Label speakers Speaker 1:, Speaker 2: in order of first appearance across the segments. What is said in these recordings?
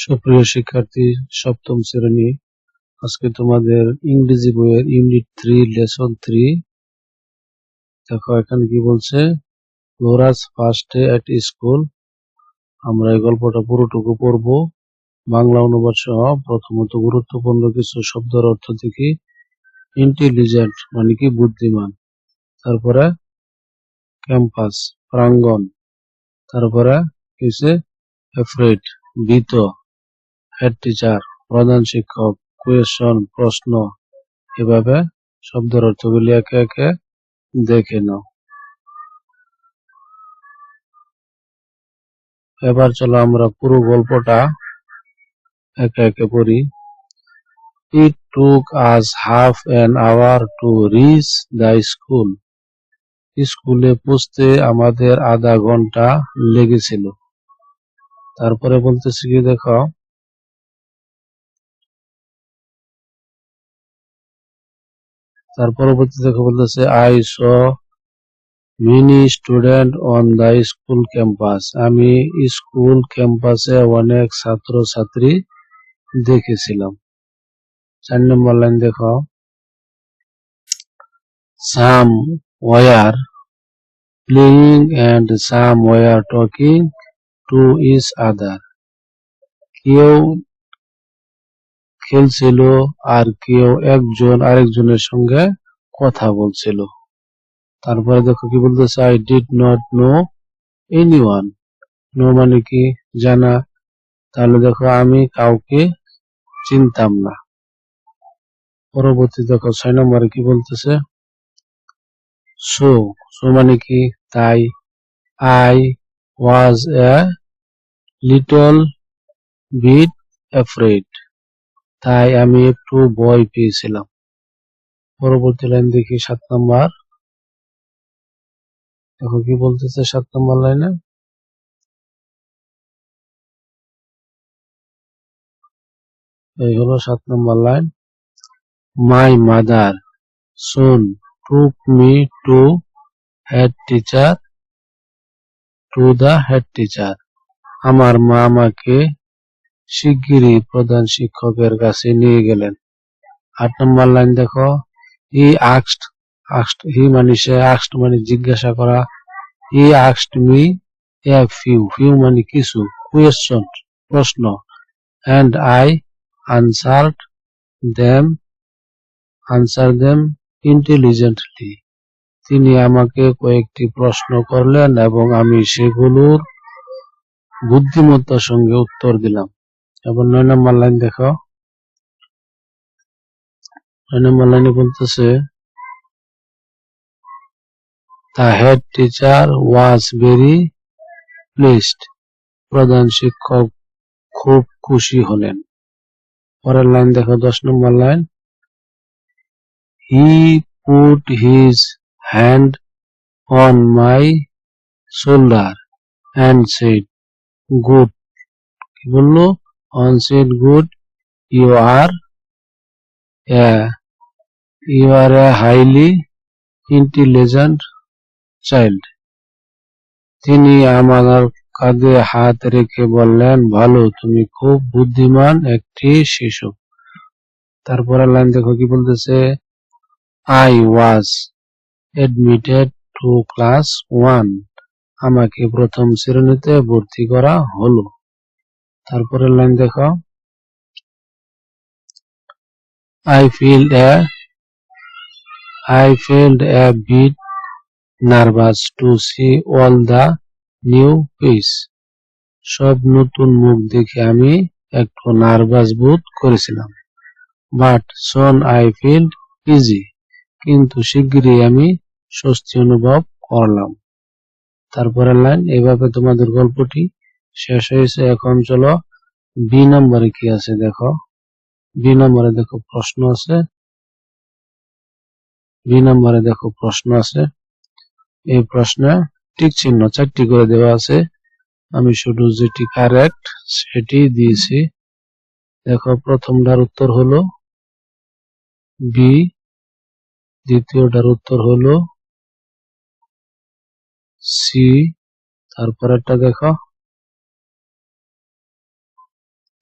Speaker 1: সুপ্রিয় শিক্ষার্থী, সপ্তম শ্রেণী। আজকে তোমাদের ইংরেজি বইয়ের ইউনিট 3 লেসন 3। দেখো এখানে কি বলছে, লোরাস ফার্স্ট ডে এট স্কুল। আমরা এই গল্পটা পুরোটুকু পড়ব। বাংলা অনুবাদ সহ প্রথমত গুরুত্বপূর্ণ কিছু শব্দের অর্থ দেখি। ইন্টেলিজেন্ট মানে কি বুদ্ধিমান, তারপরে ক্যাম্পাস প্রাঙ্গণ, তারপরে কিছু এফ্রেড ভীত, হেড টিচার প্রধান শিক্ষক, কোয়েশন প্রশ্ন। এভাবে শব্দের অর্থগুলি একে একে দেখে নাও। এবার চলো আমরা পুরো গল্পটা একে একে পড়ি। It took us half an hour to reach the school. স্কুলে পৌঁছতে আমাদের আধা ঘন্টা লেগেছিল। তারপরে বলতেছি কি দেখো, তার পরবর্তী দেখো বলতেছে I saw many students on the school campus. আমি স্কুল ক্যাম্পাসে অনেক ছাত্র ছাত্রী দেখেছিলাম। 4 নম্বর লাইন দেখো, some were playing and some were talking to each other. কেউ খেলছিল আর কেউ একজন আরেকজনের সঙ্গে কথা বলছিল। তারপরে দেখো কি বলতেছে, I did not know anyone. Know মানে কি জানা, তাহলে দেখো আমি কাউকে চিনতাম না। পরবর্তী দেখো 6 নম্বরে কি বলতেছে, সো মানে কি তাই, I was a little bit afraid. তাই আমি একটু ভয় পেয়েছিলাম। পরবর্তী লাইন দেখি 7 নম্বর। দেখো কি বলতেছে 7 নম্বর লাইনে, এই হলো 7 নম্বর line. My mother soon took me to the head teacher. আমার মা আমাকে শিগগিরই প্রধান শিক্ষকের কাছে নিয়ে গেলেন। 8 নম্বর লাইন দেখো, he he মানে সে, asked মানে জিজ্ঞাসা করা, he asked me a few মানে কিছু, question প্রশ্ন, and I answered them intelligently. তিনি আমাকে কয়েকটি প্রশ্ন করলেন এবং আমি সেগুলোর বুদ্ধিমত্তার সঙ্গে উত্তর দিলাম। এবার 9 নম্বর লাইন দেখো, 9 নম্বর লাইনে বলতেছে, the head teacher was very pleased. প্রধান শিক্ষক খুব খুশি হলেন। পরের লাইন দেখো 10 নম্বর line, he put his hand on my shoulder and said good. কি বললো, said good, you are a highly intelligent child. তিনি আমার কাঁধে হাত রেখে বললেন, ভালো, তুমি খুব বুদ্ধিমান একটি শিশু। তারপরে লাইন দেখো কি বলতেছে, I was admitted to class 1. আমাকে প্রথম শ্রেণীতে ভর্তি করা হলো। তারপরে লাইন দেখো, I felt a bit nervous to see all the new face. সব নতুন মুখ দেখে আমি একটু নার্ভাস বোধ করেছিলাম। But soon I felt easy. কিন্তু শিগগিরই আমি স্বস্তি অনুভব করলাম। তারপরের লাইন, এভাবে তোমাদের গল্পটি শেষ হয়েছে। এখন চলো বি নম্বরে কি আছে দেখো। বি নম্বরে দেখো প্রশ্ন আছে। বি নম্বরে দেখো প্রশ্ন আছে। এই প্রশ্নে টিক চিহ্ন 4টি করে দেওয়া আছে। আমি শুধু যেটি কারেক্ট সেটি দিয়েছি। দেখো প্রথমটার উত্তর হলো বি, দ্বিতীয়টার উত্তর হলো সি, তারপরেরটা দেখো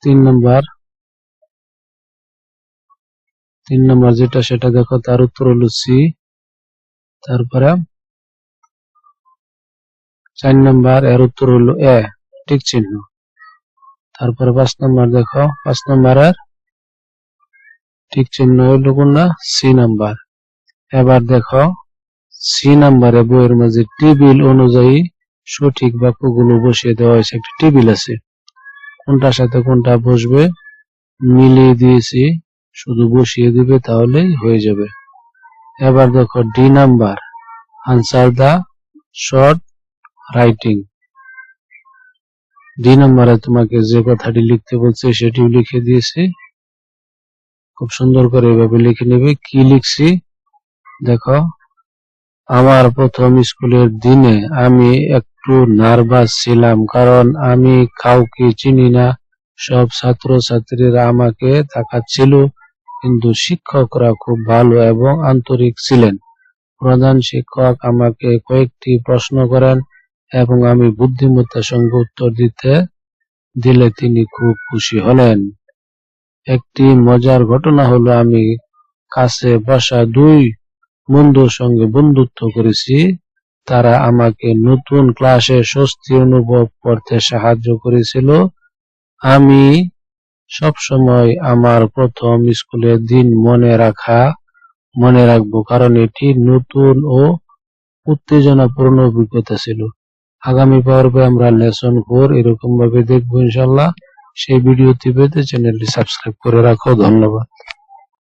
Speaker 1: তিন নাম্বার যেটা সেটা দেখো, তার উত্তর হলো সি। তারপরে 4 নাম্বার, এর উত্তর হলো এ, ঠিক চিহ্ন। তারপরে 5 নাম্বার দেখো, 5 নাম্বারের ঠিক চিহ্ন হইল কোনটা, সি নাম্বার। এবার দেখো সি নাম্বারে বইয়ের মাঝে টেবিল অনুযায়ী সঠিক বাক্যগুলো বসিয়ে দেওয়া হয়েছে। একটা টেবিল আছে, কোনটার সাথে কোনটা বসবে মিলিয়ে দিয়েছি, শুধু বসিয়ে দিবে তাহলেই হয়ে যাবে। এবার দেখো ডি নাম্বার, আনসার দা শর্ট রাইটিং। ডি নাম্বারে তোমাকে যে কথাটি লিখতে বলছে সেটিও লিখে দিয়েছি, খুব সুন্দর করে এভাবে লিখে নেবে। কি লিখছি দেখো, আমার প্রথম স্কুলের দিনে আমি একটু নার্ভাস ছিলাম, কারণ আমি কাউকে চিনি না। সব ছাত্রছাত্রীরা আমাকে তাকাচ্ছিল, কিন্তু শিক্ষকরা খুব ভালো এবং আন্তরিক ছিলেন। প্রধান শিক্ষক আমাকে কয়েকটি প্রশ্ন করেন এবং আমি বুদ্ধিমত্তার সঙ্গে উত্তর দিলে তিনি খুব খুশি হলেন। একটি মজার ঘটনা হলো, আমি কাছে বসা 2 বন্ধুর সঙ্গে বন্ধুত্ব করেছি। তারা আমাকে নতুন ক্লাসে স্বস্তি অনুভব করতে সাহায্য করেছিল। আমি সবসময় আমার প্রথম স্কুলের দিন মনে রাখবো, কারণ এটি নতুন ও উত্তেজনাপূর্ণ অভিজ্ঞতা ছিল। আগামী পর্বে আমরা লেসন 4 এরকম ভাবে দেখবো ইনশাআল্লাহ। সেই ভিডিওটি পেতে চ্যানেলটি সাবস্ক্রাইব করে রাখো। ধন্যবাদ।